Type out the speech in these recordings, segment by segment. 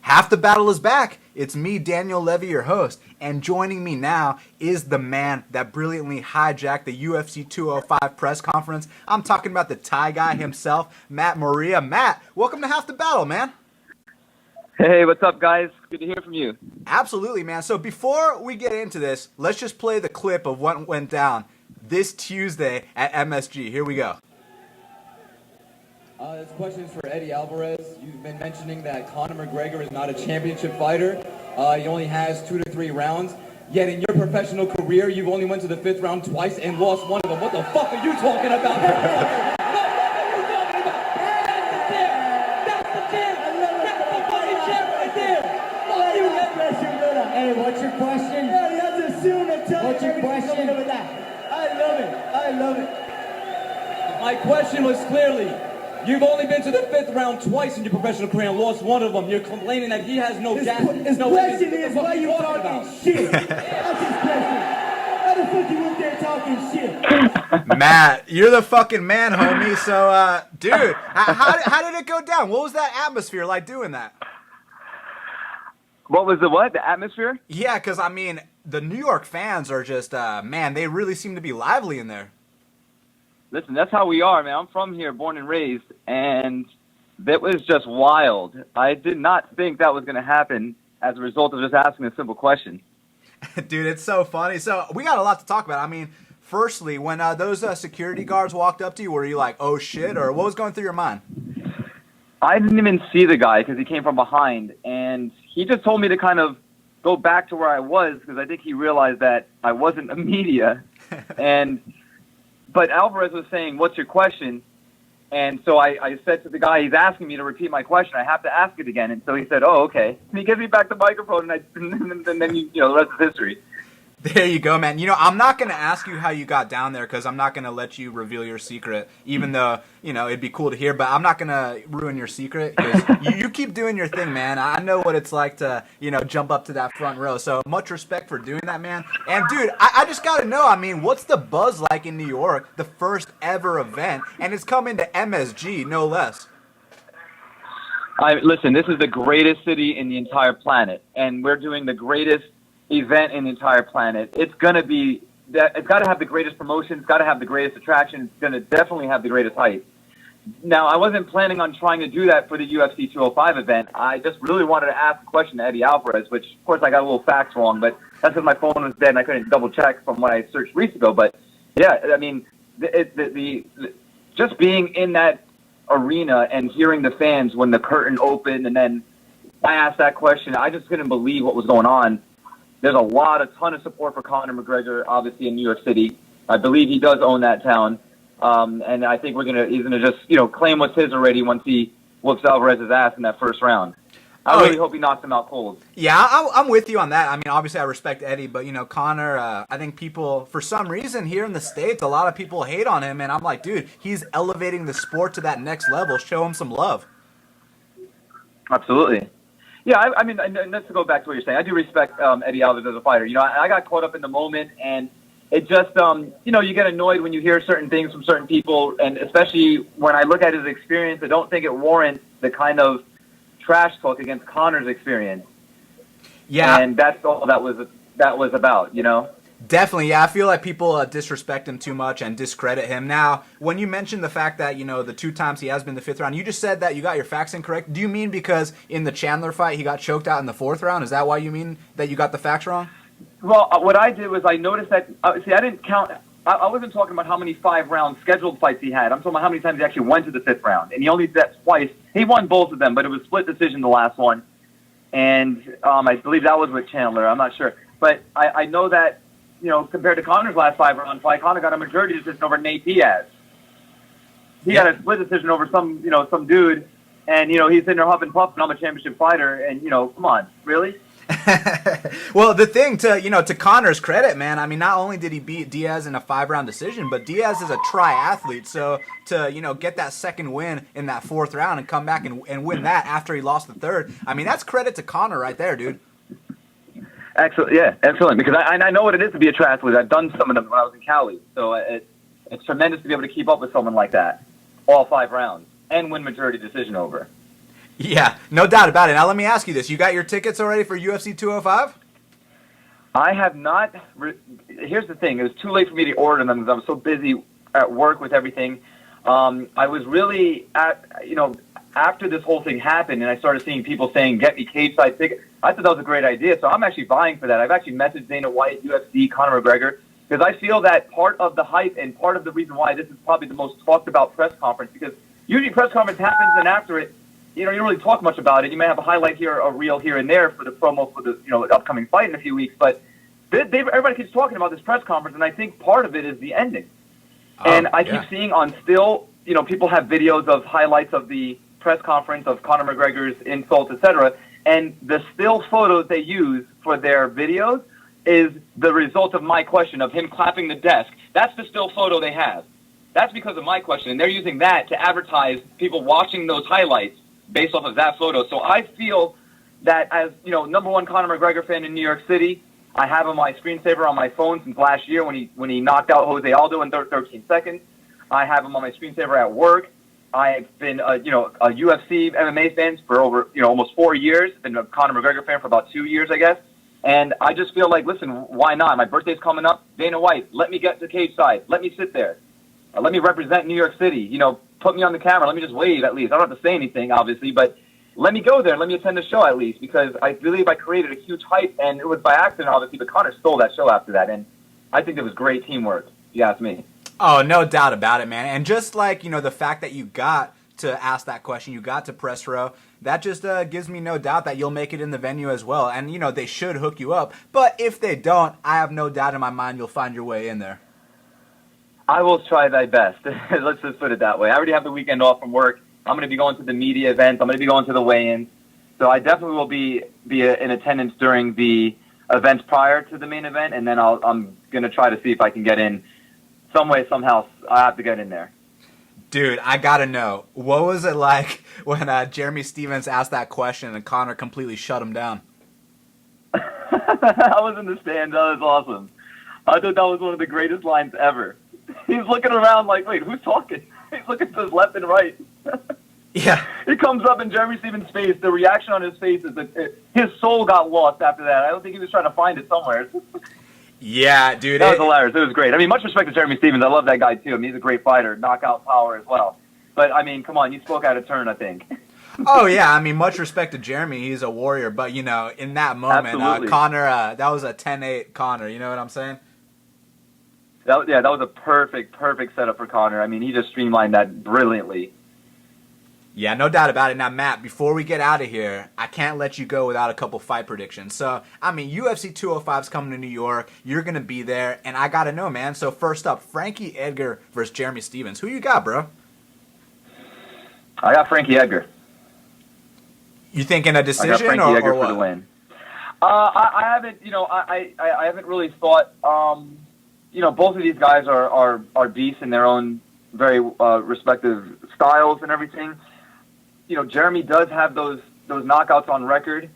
Half the battle is back. It's me, Daniel Levi, your host, and joining me now is the man that brilliantly hijacked the UFC 205 press conference. I'm talking about the Thai guy himself, Matt Morea. Matt, welcome to Half the Battle, man. Hey, what's up, guys? Good to hear from you. Absolutely, man. So before we get into this, let's just play the clip of what went down this Tuesday at MSG. Here we go. This question is for Eddie Alvarez. You've been mentioning that Conor McGregor is not a championship fighter. He only has 2 to 3 rounds. Yet in your professional career, you've only went to the 5th round twice and lost one of them. What the fuck are you talking about? That's the champ. That's the fucking champ right there. Hey, what's your question? Yeah, he has to assume and tell What's your question? With that. I love it. I love it. My question was clearly, you've only been to the 5th round twice in your professional career and lost one of them. You're complaining that he has no gas. His question is, why you talking shit? That's his question. How the fuck you up there talking shit? Matt, you're the fucking man, homie. So, dude, how did it go down? What was that atmosphere like doing that? What was the what? The atmosphere? Yeah, because, I mean, the New York fans are just, man, they really seem to be lively in there. Listen, that's how we are, man. I'm from here, born and raised, and that was just wild. I did not think that was going to happen as a result of just asking a simple question. Dude, it's so funny. So we got a lot to talk about. I mean, firstly, when those security guards walked up to you, were you like, oh, shit, or what was going through your mind? I didn't even see the guy because he came from behind, and he just told me to kind of go back to where I was because I think he realized that I wasn't a media. But Alvarez was saying, what's your question? And so I said to the guy, he's asking me to repeat my question. I have to ask it again. And so he said, oh, okay. And he gives me back the microphone, and then the rest is history. There you go, man. I'm not going to ask you how you got down there because I'm not going to let you reveal your secret, even though, it'd be cool to hear. But I'm not going to ruin your secret because you keep doing your thing, man. I know what it's like to, jump up to that front row. So much respect for doing that, man. And, dude, I just got to know, what's the buzz like in New York, the first ever event, and it's coming to MSG, no less. Listen, this is the greatest city in the entire planet, and we're doing the greatest event in the entire planet. It's got to have the greatest promotion. It's got to have the greatest attraction. It's going to definitely have the greatest hype. Now, I wasn't planning on trying to do that for the UFC 205 event. I just really wanted to ask a question to Eddie Alvarez, which, of course, I got a little facts wrong, but that's because my phone was dead and I couldn't double-check from what I searched weeks ago. But, yeah, just being in that arena and hearing the fans when the curtain opened and then I asked that question, I just couldn't believe what was going on. There's a ton of support for Conor McGregor, obviously, in New York City. I believe he does own that town. And I think he's going to just, claim what's his already once he whoops Alvarez's ass in that first round. I really hope he knocks him out cold. Yeah, I'm with you on that. Obviously, I respect Eddie, but, Conor, I think people, for some reason, here in the States, a lot of people hate on him. And I'm like, dude, he's elevating the sport to that next level. Show him some love. Absolutely. Yeah, and let's go back to what you're saying. I do respect Eddie Alvarez as a fighter. I got caught up in the moment, and it just, you get annoyed when you hear certain things from certain people, and especially when I look at his experience, I don't think it warrants the kind of trash talk against Conor's experience. Yeah. And that's all that was about, Definitely, yeah. I feel like people disrespect him too much and discredit him. Now, when you mentioned the fact that, the 2 times he has been the 5th round, you just said that you got your facts incorrect. Do you mean because in the Chandler fight he got choked out in the 4th round? Is that why you mean that you got the facts wrong? Well, what I did was I noticed that, I didn't count, I wasn't talking about how many 5-round scheduled fights he had. I'm talking about how many times he actually went to the 5th round. And he only did that twice. He won both of them, but it was split decision the last one. And I believe that was with Chandler. I'm not sure. But I know that, compared to Conor's last 5-round fight, Conor got a majority decision over Nate Diaz. He got a split decision over some dude, and, he's sitting there huffing puffing, I'm a championship fighter, and, come on, really? Well, the thing to Conor's credit, man, not only did he beat Diaz in a 5-round decision, but Diaz is a triathlete, so to, get that second win in that 4th round and come back and win that after he lost the 3rd, that's credit to Conor right there, dude. Excellent, yeah, excellent. Because I know what it is to be a triathlete. I've done some of them when I was in Cali, so it's tremendous to be able to keep up with someone like that, all 5 rounds, and win majority decision over. Yeah, no doubt about it. Now let me ask you this: you got your tickets already for UFC 205? I have not. Here's the thing: it was too late for me to order them because I was so busy at work with everything. I was really after this whole thing happened, and I started seeing people saying, "Get me cage side tickets." I thought that was a great idea, so I'm actually vying for that. I've actually messaged Dana White, UFC, Conor McGregor, because I feel that part of the hype and part of the reason why this is probably the most talked about press conference, because usually press conference happens and after it, you don't really talk much about it. You may have a highlight here, a reel here and there for the promo for the upcoming fight in a few weeks, but everybody keeps talking about this press conference, and I think part of it is the ending. And I keep seeing on still, people have videos of highlights of the press conference of Conor McGregor's insults, etc., and the still photos they use for their videos is the result of my question of him clapping the desk. That's the still photo they have. That's because of my question, and they're using that to advertise people watching those highlights based off of that photo. So I feel that as, number one Conor McGregor fan in New York City, I have him my screensaver on my phone since last year when he knocked out Jose Aldo in 13 seconds. I have him on my screensaver at work. I've been a UFC MMA fan for over almost 4 years. Been a Conor McGregor fan for about 2 years, I guess. And I just feel like, listen, why not? My birthday's coming up. Dana White, let me get to cage side. Let me sit there. Let me represent New York City. Put me on the camera. Let me just wave at least. I don't have to say anything, obviously, but let me go there and let me attend the show at least, because I believe I created a huge hype, and it was by accident, obviously, but Conor stole that show after that, and I think it was great teamwork, if you ask me. Oh, no doubt about it, man. And just like, the fact that you got to ask that question, you got to press row, that just gives me no doubt that you'll make it in the venue as well. And, they should hook you up. But if they don't, I have no doubt in my mind you'll find your way in there. I will try my best. Let's just put it that way. I already have the weekend off from work. I'm going to be going to the media events. I'm going to be going to the weigh-ins. So I definitely will be in attendance during the events prior to the main event, and then I'm going to try to see if I can get in some way, somehow. I have to get in there. Dude, I got to know, what was it like when Jeremy Stevens asked that question and Conor completely shut him down? I was in the stands. That was awesome. I thought that was one of the greatest lines ever. He's looking around like, wait, who's talking? He's looking to his left and right. Yeah. He comes up in Jeremy Stevens' face. The reaction on his face is that his soul got lost after that. I don't think he was trying to find it somewhere. Yeah, dude. That was hilarious. It was great. I mean, much respect to Jeremy Stevens. I love that guy, too. I mean, he's a great fighter, knockout power as well. But, I mean, come on, you spoke out of turn, I think. Oh, yeah. I mean, much respect to Jeremy. He's a warrior. But, in that moment, Conor, that was a 10-8 Conor. You know what I'm saying? That was a perfect setup for Conor. I mean, he just streamlined that brilliantly. Yeah, no doubt about it. Now, Matt, before we get out of here, I can't let you go without a couple fight predictions. So, I mean, UFC 205's coming to New York. You're going to be there, and I got to know, man. So, first up, Frankie Edgar versus Jeremy Stevens. Who you got, bro? I got Frankie Edgar. You thinking a decision I got Frankie Edgar or what? for the win. I haven't, I haven't really thought. Both of these guys are beasts in their own very respective styles and everything. Jeremy does have those knockouts on record,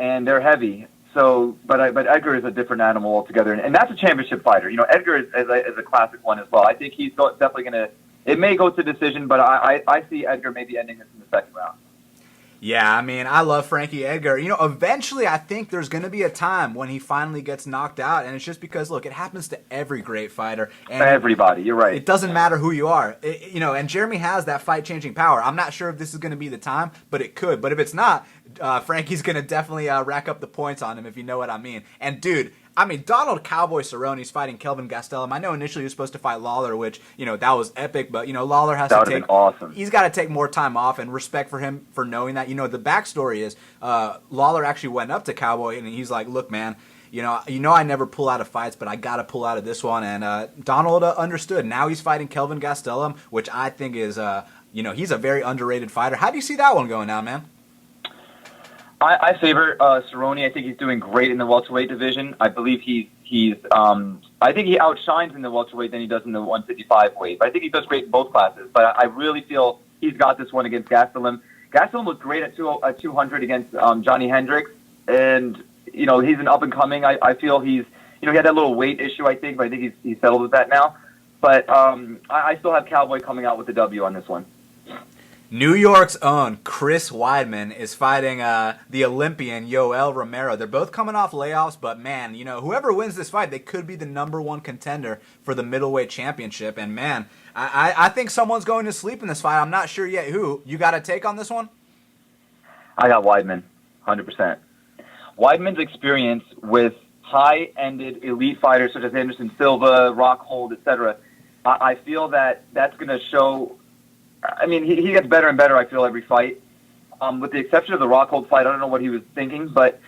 and they're heavy. So, but Edgar is a different animal altogether, and that's a championship fighter. Edgar is a classic one as well. I think he's definitely going to. It may go to decision, but I see Edgar maybe ending this in the second round. Yeah, I mean, I love Frankie Edgar. Eventually I think there's going to be a time when he finally gets knocked out, and it's just because, look, it happens to every great fighter. And everybody, you're right. It doesn't matter who you are. And Jeremy has that fight-changing power. I'm not sure if this is going to be the time, but it could. But if it's not, Frankie's going to definitely rack up the points on him, if you know what I mean. And, dude, I mean, Donald Cowboy Cerrone is fighting Kelvin Gastelum. I know initially he was supposed to fight Lawler, which, that was epic, but, Lawler has to take... awesome. He's got to take more time off, and respect for him for knowing that. The backstory is Lawler actually went up to Cowboy, and he's like, look, man, I never pull out of fights, but I got to pull out of this one. And Donald understood. Now he's fighting Kelvin Gastelum, which I think is, he's a very underrated fighter. How do you see that one going now, man? I favor Cerrone. I think he's doing great in the welterweight division. I believe he's I think he outshines in the welterweight than he does in the 155 weight. But I think he does great in both classes. But I really feel he's got this one against Gastelum. Gastelum was great at 200 against Johnny Hendricks, and he's an up and coming. I feel he's he had that little weight issue, I think, but I think he's settled with that now. But I still have Cowboy coming out with the W on this one. New York's own Chris Weidman is fighting the Olympian Yoel Romero. They're both coming off layoffs, but man, whoever wins this fight, they could be the #1 contender for the middleweight championship. And man, I think someone's going to sleep in this fight. I'm not sure yet who. You got a take on this one? I got Weidman, 100%. Weidman's experience with high-ended elite fighters such as Anderson Silva, Rockhold, etc., I feel that's going to show. I mean, he gets better and better, I feel, every fight. With the exception of the Rockhold fight, I don't know what he was thinking, but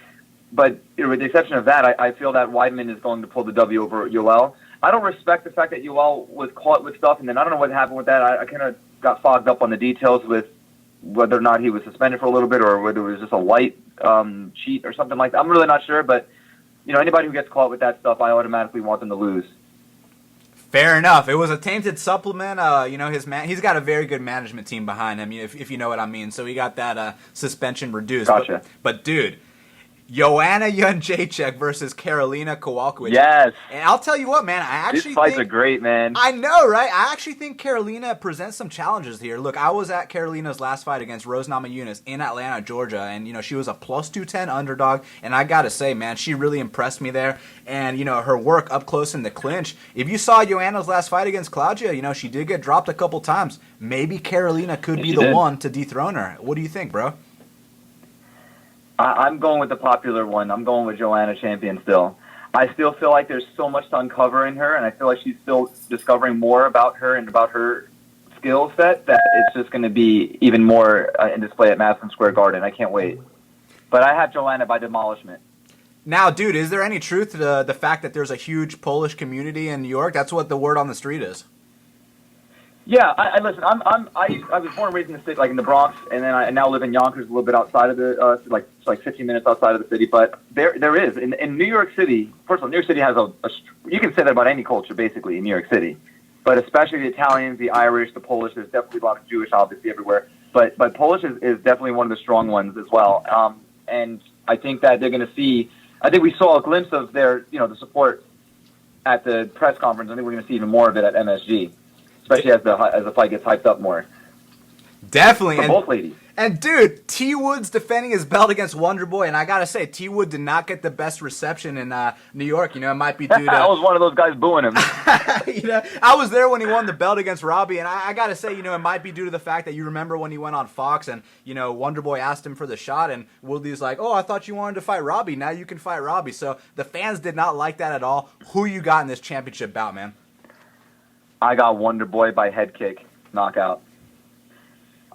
with the exception of that, I feel that Weidman is going to pull the W over Yoel. I don't respect the fact that Yoel was caught with stuff, and then I don't know what happened with that. I kind of got fogged up on the details with whether or not he was suspended for a little bit or whether it was just a light cheat or something like that. I'm really not sure, but anybody who gets caught with that stuff, I automatically want them to lose. Fair enough. It was a tainted supplement. He's got a very good management team behind him, if you know what I mean. So he got that suspension reduced. Gotcha. But dude, Joanna Jędrzejczyk versus Karolina Kowalkiewicz. Yes. And I'll tell you what, man, These fights are great, man. I know, right? I actually think Karolina presents some challenges here. Look, I was at Karolina's last fight against Rose Namajunas in Atlanta, Georgia, and she was a plus 210 underdog, and I gotta say, man, she really impressed me there. And her work up close in the clinch. If you saw Joanna's last fight against Claudia, she did get dropped a couple times. Maybe Karolina could be the one to dethrone her. What do you think, bro? I'm going with the popular one. I'm going with Joanna Champion still. I still feel like there's so much to uncover in her, and I feel like she's still discovering more about her and about her skill set that it's just going to be even more in display at Madison Square Garden. I can't wait. But I have Joanna by demolishment. Now, dude, is there any truth to the fact that there's a huge Polish community in New York? That's what the word on the street is. Yeah, I listen. I was born and raised in the city, like in the Bronx, and then I now live in Yonkers, a little bit outside of the like 15 minutes outside of the city. But there is in New York City. First of all, New York City has you can say that about any culture basically in New York City, but especially the Italians, the Irish, the Polish. There's definitely a lot of Jewish, obviously everywhere. But Polish is definitely one of the strong ones as well. And I think that they're going to see. I think we saw a glimpse of their the support at the press conference. I think we're going to see even more of it at MSG. Especially as the fight gets hyped up more. Definitely. For both ladies. And dude, T. Wood's defending his belt against Wonderboy, and I gotta say, T. Wood did not get the best reception in New York. It might be due to I was one of those guys booing him. I was there when he won the belt against Robbie, and I gotta say, it might be due to the fact that you remember when he went on Fox and Wonderboy asked him for the shot, and Woodley's like, "Oh, I thought you wanted to fight Robbie. Now you can fight Robbie." So the fans did not like that at all. Who you got in this championship bout, man? I got Wonderboy by head kick, knockout.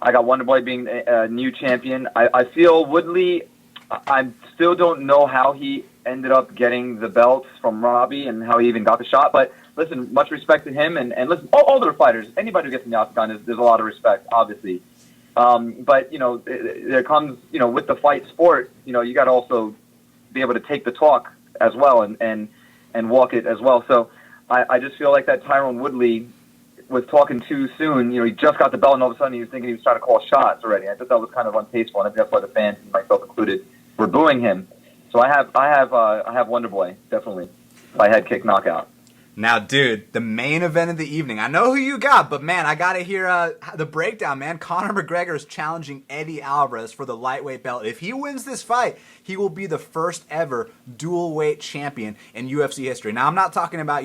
I got Wonderboy being a new champion. I feel Woodley, I still don't know how he ended up getting the belts from Robbie and how he even got the shot. But listen, much respect to him. And listen, all their fighters, anybody who gets in the octagon, there's a lot of respect, obviously. But, there comes, with the fight sport, you got to also be able to take the talk as well and walk it as well. So, I just feel like that Tyron Woodley was talking too soon. He just got the belt, and all of a sudden he was thinking he was trying to call shots already. I thought that was kind of untasteful, and I think that's why the fans, myself included, were booing him. So I have Wonderboy definitely by head kick knockout. Now, dude, the main event of the evening. I know who you got, but, man, I got to hear the breakdown, man. Conor McGregor is challenging Eddie Alvarez for the lightweight belt. If he wins this fight, he will be the first ever dual-weight champion in UFC history. Now, I'm not talking about,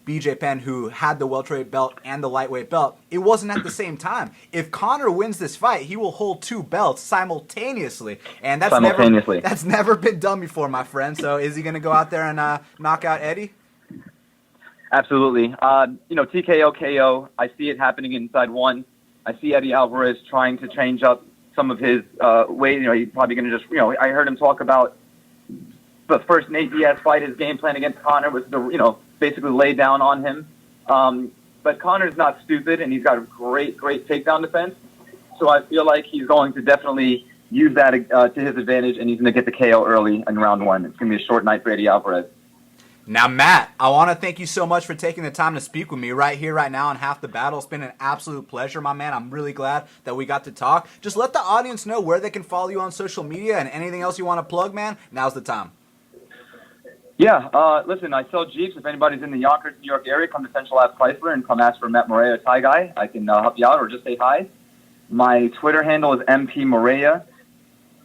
BJ Penn, who had the welterweight belt and the lightweight belt. It wasn't at the same time. If Conor wins this fight, he will hold two belts simultaneously. And that's never been done before, my friend. So is he going to go out there and knock out Eddie? Absolutely. TKO, KO, I see it happening inside one. I see Eddie Alvarez trying to change up some of his ways. He's probably going to just, I heard him talk about the first Nate Diaz fight. His game plan against Conor was to, basically lay down on him. But Conor's not stupid, and he's got a great takedown defense. So I feel like he's going to definitely use that to his advantage, and he's going to get the KO early in round one. It's going to be a short night for Eddie Alvarez. Now, Matt, I want to thank you so much for taking the time to speak with me right here, right now on Half the Battle. It's been an absolute pleasure, my man. I'm really glad that we got to talk. Just let the audience know where they can follow you on social media and anything else you want to plug, man. Now's the time. Yeah, listen, I sell Jeeps. If anybody's in the Yonkers, New York area, come to Central Ave Chrysler and come ask for Matt Morea, Thai guy. I can help you out or just say hi. My Twitter handle is MP Morea.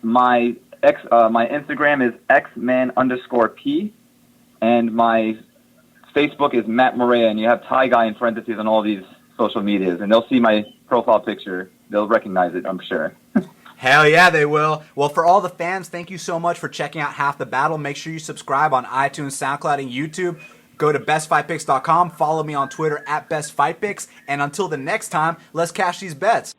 My Instagram is xman_p, and my Facebook is Matt Morea, and you have Ty Guy in parentheses on all these social medias, and they'll see my profile picture. They'll recognize it, I'm sure. Hell yeah, they will. Well, for all the fans, thank you so much for checking out Half the Battle. Make sure you subscribe on iTunes, SoundCloud, and YouTube. Go to bestfightpicks.com. Follow me on Twitter @bestfightpicks. And until the next time, let's cash these bets.